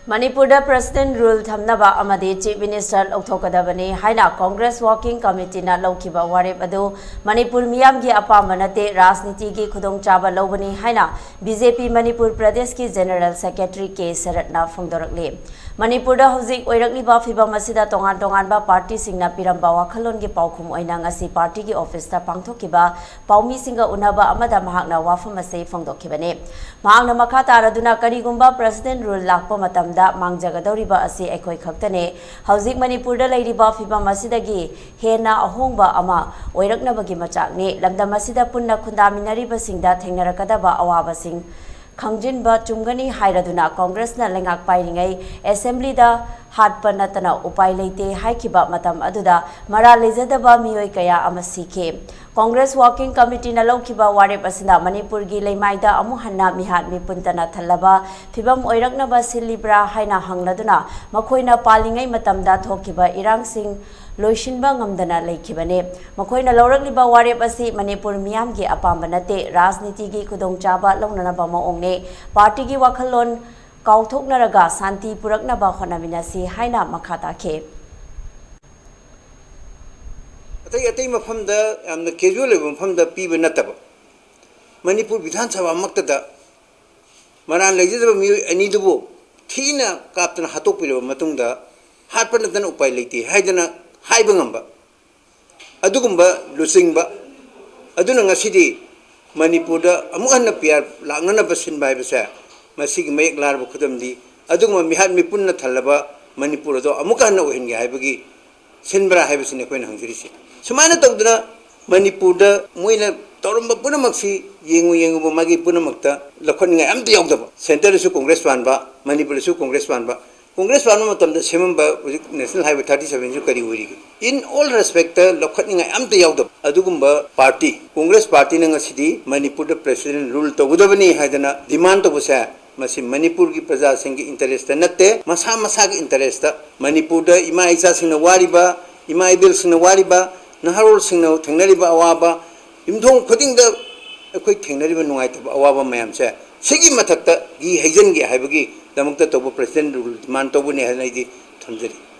Manipur President rule Thamnaba Amadi Chief Minister Oktokadabani Haina Congress Working Committee na Lokiba Warib Adu Manipur Miyamgi Apamanate Rasniti Gi Kudong Chaba Lobani Haina BJP Manipur Pradesh ki General Secretary K.Sharat na Fongdorakli Manipur da Housing Oirakli ba Fiba Masida Tongan Tongan ba Party Singna Piramba Wakhalon gi Paukum Oina ngasi Party ki Office ta Pangthokiba Paumi Singa Unaba Amada Mahakna Wafamase Fongdokibane Mahakna Makata Araduna Karigumba President rule Lakpa Matam da Mangjagadoriba asi ekoi khaktane Housing Manipur da leiriba Fiba Masidagi Hena Ahongba Ama Oiraknabagi Machakni Lamda Masida Punna Kundaminariba Singda Thengnarakadaba Awaba Sing Kangjinba Chumgani Hairaduna Congress na Lengak Pairingai Assembly da Hatpa Natana Upai Leite Haikiba Matam Aduda Mara Lezadaba Mioi Kaya Amasike Congress Working Committee na Lokiba Warib Asina Manipur gi Leimaida Amuhanna Mihat Mipuntana Thalaba Fibam Oiraknaba Silibra Haina Hangladuna Makoina Palingai Matamda Thokiba Irang Sing Loishinba Ngamdana Laikibane Makoina Laurakliba Warib Asi Manipur Miyamgi Apambanate Rasniti gi Kudong Chaba Launanaba Maongne Party gi Wakhalon Kauthoknaraga Santi Puraknaba Honaminasi Haina Makata Ke Atay mafamda amna casual mafamda piba nataba Manipur Vidhan Sabha maktada maran legisaba mi anidubo thina kaptana hatokpilo matungda hatpanatan upai leite haidana haiba ngamba adugumba lusingba aduna ngasidi Manipurda amuhanna piar langnana basin bai basa masigi mayek larba khudamdi aduguma mihat mipunna thalaba Manipur do amukanna ohinge haibagi sinbra haibasine koina hangirisi Sumana tawduna Manipurda moina tawramba punamaksi yengu magi punamakta lakhonga amta yawdaba center su congress wanba Manipur su congress wanba matamda semamba national highway 37 ju kari uri in all respect lakhonga amta yawdaba adugumba party congress party na ngasidi Manipur da president rule tawdabani hadana demand tawsa masi Manipur ki praja singi interest natte masa ki interest Manipur da ima isa singna wariba ima idil singna wariba Naharol Singno, Teneriba Awaba, Imdong Pudding the Teneriba Nuaitaba Awaba Mamsa, Sigi Matata, Gi Hazengi Habagi, the Mukta Tobo President Mantobuni Hanadi Tanzari.